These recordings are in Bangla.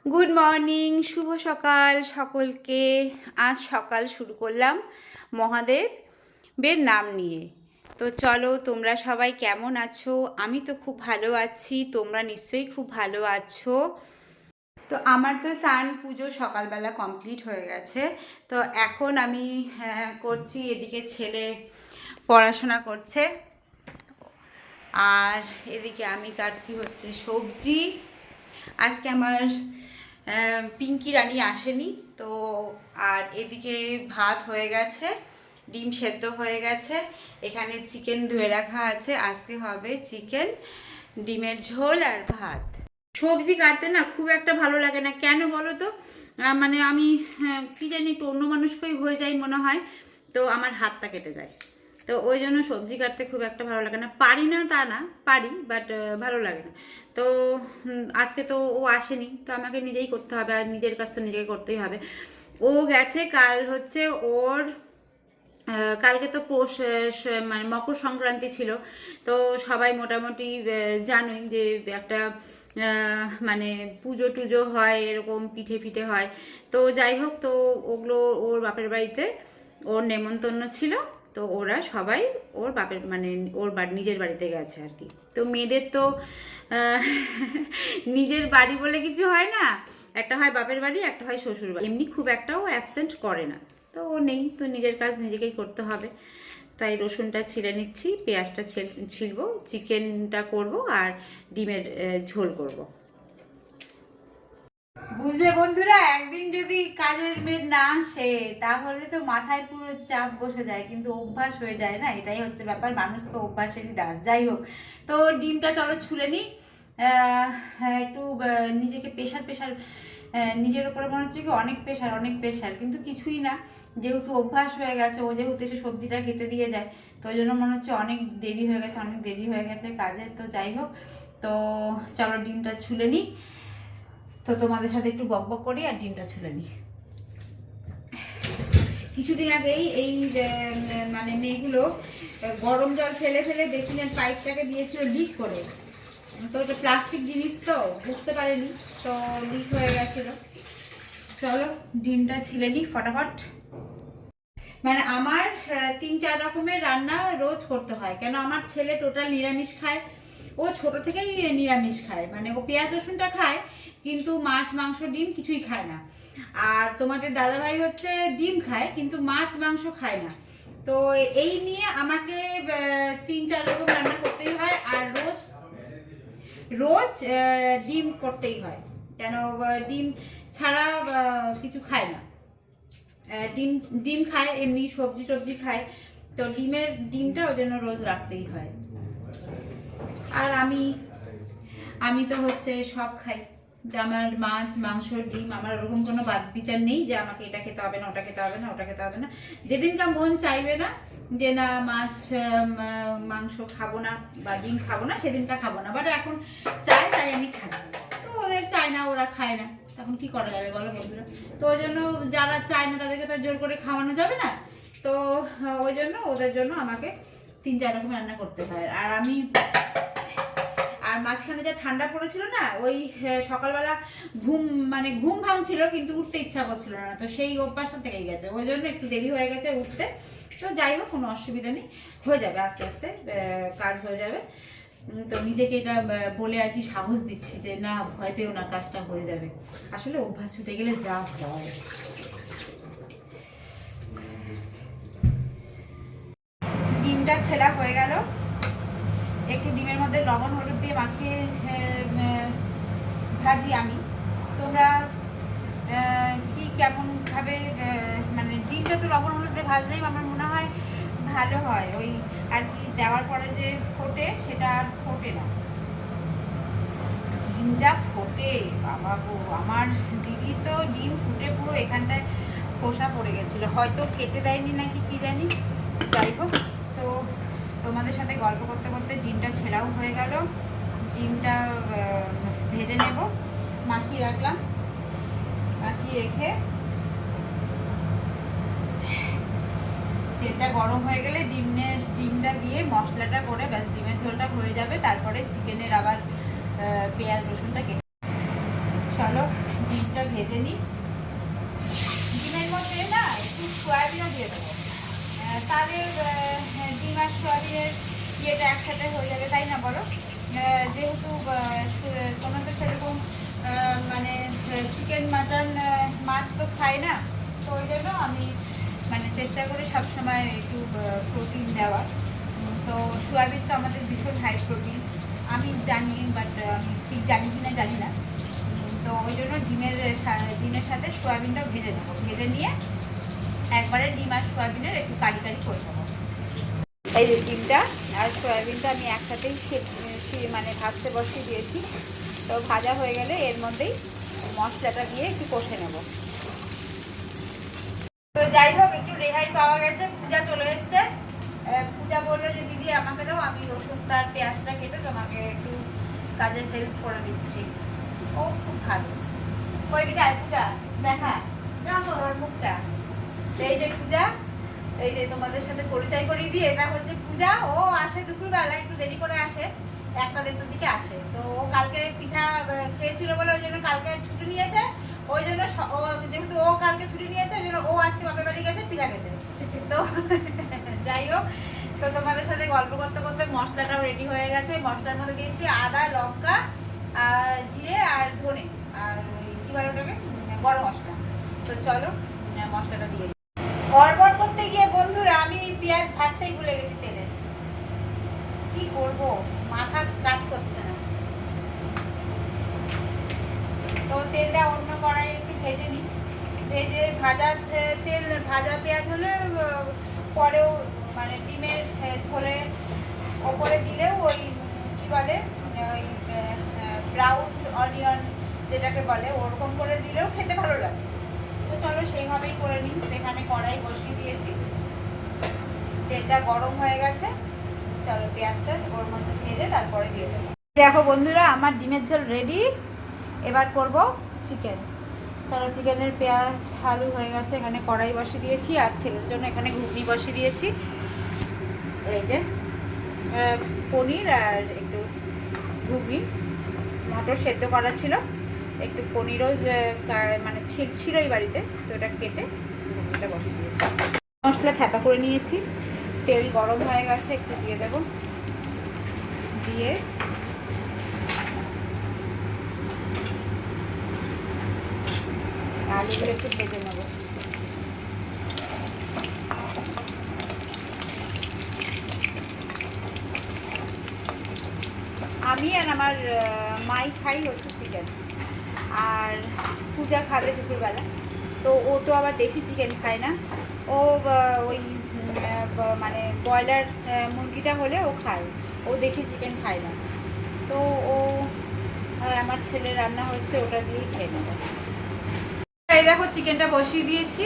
গুড মর্নিং, শুভ সকাল সকলকে। আজ সকাল শুরু করলাম মহাদেবের নাম নিয়ে। তো চলো, তোমরা সবাই কেমন আছো? আমি তো খুব ভালো আছি, তোমরা নিশ্চয়ই খুব ভালো আছো। তো আমার তো স্নান পুজো সকালবেলা কমপ্লিট হয়ে গেছে। তো এখন আমি করছি, এদিকে ছেলে পড়াশোনা করছে আর এদিকে আমি কাটছি হচ্ছে সবজি। আজকে আমার পিঙ্কি রানী আসেনি তো। আর এদিকে ভাত হয়ে গেছে, ডিম সেদ্ধ হয়ে গেছে, এখানে চিকেন ধুয়ে রাখা আছে। আজকে হবে চিকেন, ডিমের ঝোল আর ভাত। সবজি কাটতে না খুব একটা ভালো লাগে না, কেন বলো তো? মানে আমি কি জানি একটু অন্য মানুষকেই হয়ে যাই মনে হয়, তো আমার হাতটা কেটে যায়। তো ওই জন্য সবজি কাটতে খুব একটা ভালো লাগে না। পারি না তা না, পারি, বাট ভালো লাগে না। তো আজকে তো ও আসেনি, তো আমাকে নিজেই করতে হবে, আর নিজের কাজ তো নিজেকে করতেই হবে। ও গেছে, কাল হচ্ছে ওর কালকে তো মানে মকর সংক্রান্তি ছিল। তো সবাই মোটামুটি জানোই যে একটা মানে পুজো টুজো হয়, এরকম পিঠে ফিঠে হয়। তো যাই হোক, তো ওগুলো ওর বাপের বাড়িতে ওর নেমন্তন্ন ছিল। তো ওরা সবাই ওর বাপের মানে ওর নিজের বাড়িতে গেছে আর কি। তো মেয়েদের তো আহ, নিজের বাড়ি বলে কিছু হয় না, একটা হয় বাপের বাড়ি, একটা হয় শ্বশুর বাড়ি। এমনি খুব একটাও অ্যাবসেন্ট করে না। তো ও নেই, তো নিজের কাজ নিজেকেই করতে হবে। তাই রসুনটা ছিঁড়ে নিচ্ছি, পেঁয়াজটা ছিলবো, চিকেনটা করব আর ডিমের ঝোল করব। বুঝলে বন্ধুরা, একদিন যদি কাজের মেয়ে না আসে তাহলে তো মাথায় পুরো চাপ বসে যায়, কিন্তু অভ্যাস হয়ে যায় না, এটাই হচ্ছে ব্যাপার। মানুষ তো অভ্যাসেরই দাস। যাই হোক, তো ডিমটা চলো ছুলে নিই। একটু নিজেকে প্রেশার প্রেশার, নিজের ওপরে মনে হচ্ছে কি অনেক প্রেশার অনেক প্রেশার, কিন্তু কিছুই না। যেহেতু অভ্যাস হয়ে গেছে, ও যেহেতু এসে সবজিটা কেটে দিয়ে যায়, তো ওই জন্য মনে হচ্ছে অনেক দেরি হয়ে গেছে, অনেক দেরি হয়ে গেছে কাজের। তো যাই হোক, তো চলো ডিমটা ছুলে নিই। তো তোমাদের সাথে একটু বকবক করি আর ডিমটা ছুলে নিই। কিছুদিন আগেই এই মানে মেয়েগুলো গরম জল ফেলে ফেলে বেসিনের পাইপটাকে দিয়েছিল লিক করে। তো ওটা প্লাস্টিক জিনিস, তো বুঝতে পারেনি, তো লিক হয়ে গেছিল। চলো ডিমটা ছিলে নিই ফটাফট। মানে আমার 3-4 রকমের রান্না রোজ করতে হয়, কেন আমার ছেলে টোটাল নিরামিষ খায়। ও ছোট থেকেই নিরামিষ খায়, মানে ও পেঁয়াজ রসুনটা খায়, কিন্তু মাছ মাংস ডিম কিছুই খায় না। আর তোমাদের দাদাভাই হচ্ছে ডিম খায়, কিন্তু মাছ মাংস খায় না। তো এই নিয়ে আমাকে 3-4 রকম রান্না করতেই হয়, আর রোজ রোজ ডিম করতেই হয়। কেন ডিম ছাড়া কিছু খায় না। ডিম ডিম খায়, এমনি সবজি টবজি খায়। তো ডিমটা ওই জন্য রোজ রাখতেই হয়। আর আমি আমি তো হচ্ছে সব খাই। আমার মাছ মাংস ডিম, আমার ওরকম কোনো বাদ বিচার নেই যে আমাকে এটা খেতে হবে না, ওটা খেতে হবে না, ওটা খেতে হবে না। যেদিনটা মন চাইবে না যে না মাছ মাংস খাবো না বা ডিম খাবো না, সেদিনটা খাবো না। বাট এখন চাই, তাই আমি খাই। তো ওদের চায় না, ওরা খায় না, তখন কি করা যাবে বলো বন্ধুরা? তো ওই জন্য যারা চায় না তাদেরকে তো জোর করে খাওয়ানো যাবে না। তো ওই জন্য ওদের জন্য আমাকে 3-4 রকম রান্না করতে হয়। আর আমি আর মাঝখানে যা ঠান্ডা পড়েছিল না, ওই সকালবেলা ঘুম ভাঙছিল, কিন্তু উঠতে ইচ্ছা করছিল না। তো সেই অভ্যাসটা থেকেই গেছে, ওই জন্য একটু দেরি হয়ে গেছে উঠতে। তো যাই হোক, কোনো অসুবিধা নেই, হয়ে যাবে আস্তে আস্তে, কাজ হয়ে যাবে। তো নিজেকে এটা বলে আর কি সাহস দিচ্ছি যে না, ভয় পেও না, কাজটা হয়ে যাবে। আসলে অভ্যাস ছুটে গেলে যা হয়। ডিমটা ছেলা হয়ে গেল, একটু ডিমের মধ্যে লবণ হলুদ দিয়ে মাখিয়ে ভাজি আমি। তোমরা কি কেমন ভাবে, মানে ডিমটা তো লবণ হলুদ দিয়ে ভাজলেই আমার মনে হয় ভালো হয়। ওই আর কি দেওয়ার পরে যে ফোটে, সেটা আর ফোটে না। ডিম যা ফোটে বাবা গো, আমার দিদি তো ডিম ফুটে পুরো এখানটায় খোসা পড়ে গেছিলো, হয়তো কেটে দেয়নি নাকি কি জানি। যাই হোক, তো তোমাদের সাথে গল্প করতে করতে ডিমটা ছেঁড়াও হয়ে গেল। ডিমটা ভেজে নেব, মাখিয়ে রাখলাম। মাখিয়ে রেখে তেলটা গরম হয়ে গেলে ডিমটা দিয়ে মশলাটা করে ব্যাস ডিমের ঝোলটা হয়ে যাবে। তারপরে চিকেনের আবার পেঁয়াজ রসুনটা কেটে। চলো ডিমটা ভেজে নিই। ডিমের মধ্যে না একটু সয়াবিনও দিয়ে দেবো, তাহলে ডিম আর সয়াবিনের ইয়েটা একসাথে হয়ে যাবে, তাই না বলো? যেহেতু তোমাদের সেরকম মানে চিকেন মাটন মাছ তো খাই না, তো ওই জন্য আমি মানে চেষ্টা করি সবসময় একটু প্রোটিন দেওয়ার। তো সোয়াবিন তো আমাদের ভীষণ হাই প্রোটিন, আমি জানি, বাট আমি ঠিক জানি কি না জানি না। তো ওই জন্য ডিমের সাথে সোয়াবিনটাও ভেজে নেবো, ভেজে নিয়ে একবারে ডিম আর সোয়াবিনের একটু কারি কারি করে নেবো। এই যে ডিমটা আর সোয়াবিনটা আমি একসাথেই মানে ভাজতে বসিয়ে দিয়েছি। তো ভাজা হয়ে গেলে এর মধ্যেই মশলাটা দিয়ে একটু কষে নেব। তো যাই হোক, একটু রেহাই পাওয়া গেছে, পূজা চলে এসছে। পূজা বললো যে দিদি আমাকে দাও, আমি রসুনটা আর পেঁয়াজটা কেটে তোমাকে একটু কাজের হেল্প করে দিচ্ছি। ও খুব ভালো। ওইদিকে পূজা দেখা তোর মুখটা। এই যে পূজা, এই যে তোমাদের সাথে পরিচয় করিয়ে দিই, এটা হচ্ছে পূজা। ও আসে দুপুরবেলা, একটু দেরি করে আসে, 1টা-1:30টার দিকে আসে। তো ও কালকে পিঠা খেয়েছিল বলে ওই জন্য কালকে ছুটি নিয়েছে। ওই জন্য যেহেতু ও কালকে ছুটি নিয়েছে, ওই জন্য ও আজকে বাপের বাড়ি গেছে পিঠা খেতে। তো যাই হোক, তো তোমাদের সাথে গল্প করতে করতে মশলাটাও রেডি হয়ে গেছে। মশলার মধ্যে দিয়েছি আদা, লঙ্কা আর জিরে আর ধনে আর কি বলে ওটাকে, গরম মশলা। তো চলো মশলাটা দিয়ে দিই। গড়বড় করতে গিয়ে বন্ধুরা আমি পেঁয়াজ ভাজতেই ভুলে গেছি তেলে। কি করব, মাথা কাজ করছে না। তো তেলটা অন্য কড়াইয়ে একটু ভেজে নিই। ভেজে ভাজা তেল, ভাজা পেঁয়াজ হলে পরেও মানে ডিমের ঝোলের ওপরে দিলেও ওই কি বলে ওই ব্রাউন অনিয়ন যেটাকে বলে, ওরকম করে দিলেও খেতে ভালো লাগে। তো চলো সেইভাবেই করে নিই। এখানে কড়াই বসিয়ে দিয়েছি, তেলটা গরম হয়ে গেছে। চলো পেঁয়াজটা ওর মধ্যে ভেজে তারপরে দিয়ে দেবো। দেখো বন্ধুরা, আমার ডিমের ঝোল রেডি। এবার করব চিকেন। চলো, চিকেনের পেঁয়াজ আলু হয়ে গেছে। এখানে কড়াই বসিয়ে দিয়েছি আর ছেলের জন্য এখানে ঘুগনি বসিয়ে দিয়েছি। এই যে পনির আর একটু ঘুগনি, মটর সেদ্ধ করা ছিল, একটু পনিরও মানে ছিল এই বাড়িতে, তো ওটা কেটে ঘুগনিটা বসিয়ে দিয়েছি। মশলা থেঁতা করে নিয়েছি, তেল গরম হয়ে গেছে, একটু দিয়ে দেবো। দিয়ে আলুগুলো একটু ভেজে নেব। আমি আর আমার মাই খাই হচ্ছে চিকেন, আর পূজা খাবে দুপুরবেলা। তো ও তো আবার দেশি চিকেন খায় না, ও ওই মানে ব্রয়লার মুরগিটা হলে ও খায়, ও দেশি চিকেন খায় না। তো ও আমার ছেলে রান্না হচ্ছে, ওটা দিয়েই খেয়ে নেবো। এই দেখো চিকেনটা বসিয়ে দিয়েছি।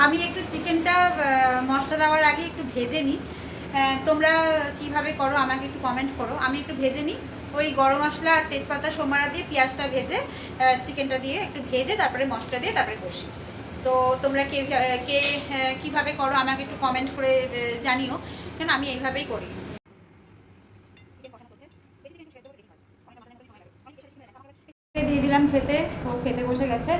আমি একটু চিকেনটা মশলা দেওয়ার আগে একটু ভেজে নিই। তোমরা কিভাবে করো আমাকে একটু কমেন্ট করো। আমি একটু ভেজে নিই, ওই গরম মশলা আর তেজপাতা সোমবারা দিয়ে পেঁয়াজটা ভেজে চিকেনটা দিয়ে একটু ভেজে তারপরে মশলা দিয়ে তারপরে কষি। তো তোমরা কে কীভাবে করো আমাকে একটু কমেন্ট করে জানিও, কেন আমি এইভাবেই করি। দিয়ে দিলাম খেতে, ও খেতে বসে গেছে।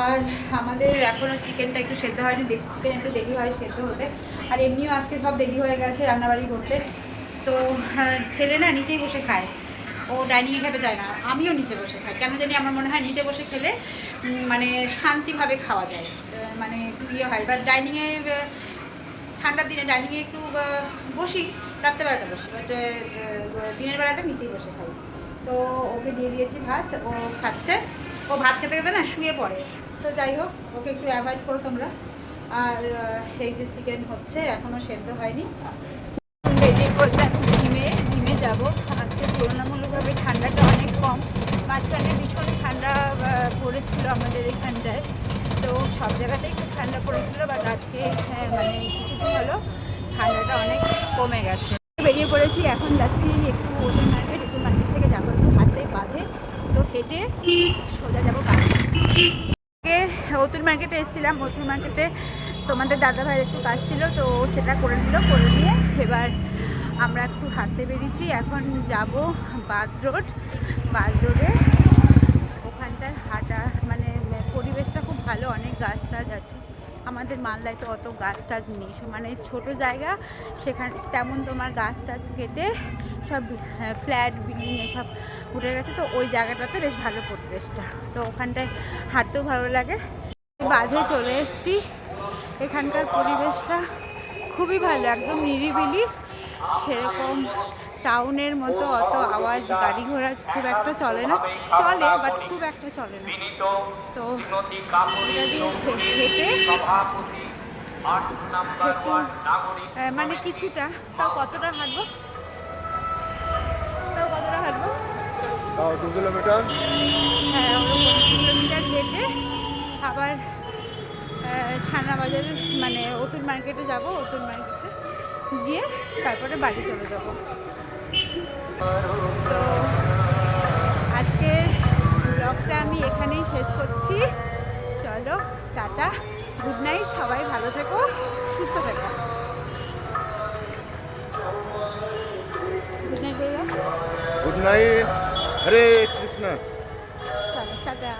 আর আমাদের এখনও চিকেনটা একটু সেদ্ধ হয়নি, দেশি চিকেন একটু দেরি হয় সেদ্ধ হতে। আর এমনিও আজকে সব দেরি হয়ে গেছে রান্নাবাড়ি করতে। তো ছেলে না নিচেই বসে খায়, ও ডাইনিংয়ে খেতে চায় না। আমিও নিচে বসে খাই, কেন জানি আমার মনে হয় নিচে বসে খেলে মানে শান্তিভাবে খাওয়া যায়, মানে একটু ইয়ে হয়। বা ডাইনিংয়ে ঠান্ডার দিনে ডাইনিংয়ে একটু বসি, রাত্রেবেলাটা বসি, বাট দিনের বেলাটা নিচেই বসে খাই। তো ওকে দিয়ে দিয়েছি ভাত, ও খাচ্ছে। ও ভাত খেতে খেতে না শুয়ে পড়ে। তো যাই হোক, ওকে একটু অ্যাভয়েড করো তোমরা। আর এই যে চিকেন হচ্ছে, এখনও সেদ্ধ হয়নি। বেরিয়ে পড়লাম জিমে যাব। আজকে তুলনামূলকভাবে ঠান্ডাটা অনেক কম, মাঝখানে ভীষণ ঠান্ডা পড়েছিল আমাদের এখানটায়। তো সব জায়গাতেই খুব ঠান্ডা পড়েছিল, বাট আজকে মানে কিছুদিন হলো ঠান্ডাটা অনেক কমে গেছে। বেরিয়ে পড়েছি, এখন যাচ্ছি একটু ওদের মার্কেট। একটু মার্কেট থেকে যাবো একটু হাতে বাঁধে, তো হেঁটে সোজা যাবো বাড়ি। অতুল মার্কেটে এসেছিলাম, অতুল মার্কেটে তোমাদের দাদাভাইয়ের একটু কাজ ছিল, তো সেটা করে নিয়ে এবার আমরা একটু হাঁটতে বেরিয়েছি। এখন যাব বাদ রোডে, ওখানটার হাঁটার ভালো, অনেক গাছ টাছ আছে। আমাদের মালদায় তো অত গাছ টাছ নেই, মানে ছোট জায়গা, সেখানে তেমন তোমার গাছ টাছ কেটে সব ফ্ল্যাট বিল্ডিং এসব উঠে গেছে। তো ওই জায়গাটাতে বেশ ভালো পরিবেশটা, তো ওখানটায় হাঁটতেও ভালো লাগে। বাঁধে চলে এসেছি, এখানকার পরিবেশটা খুবই ভালো, একদম নিরিবিলি, সেরকম টাউনের মতো অত আওয়াজ গাড়ি ঘোড়া খুব একটা চলে না, চলে বাট খুব একটা চলে না। তো এটা দিয়ে হেঁটে মানে কিছুটা, তাও কতটা হাঁটবো, তাও 2 কিলোমিটার। হ্যাঁ, ওরকম 2 কিলোমিটার হেঁটে আবার ছানা বাজারে মানে ওতুল মার্কেটে যাব, ওতুল মার্কেটে গিয়ে তারপরে বাড়ি চলে যাব। তো আজকের ব্লগটা আমি এখানেই শেষ করছি। চলো, টাটা, গুড নাইট, সবাই ভালো থেকো, সুস্থ থেকো। গুড নাইট বললাম, গুড নাইট, হরে কৃষ্ণ। চলো টাটা।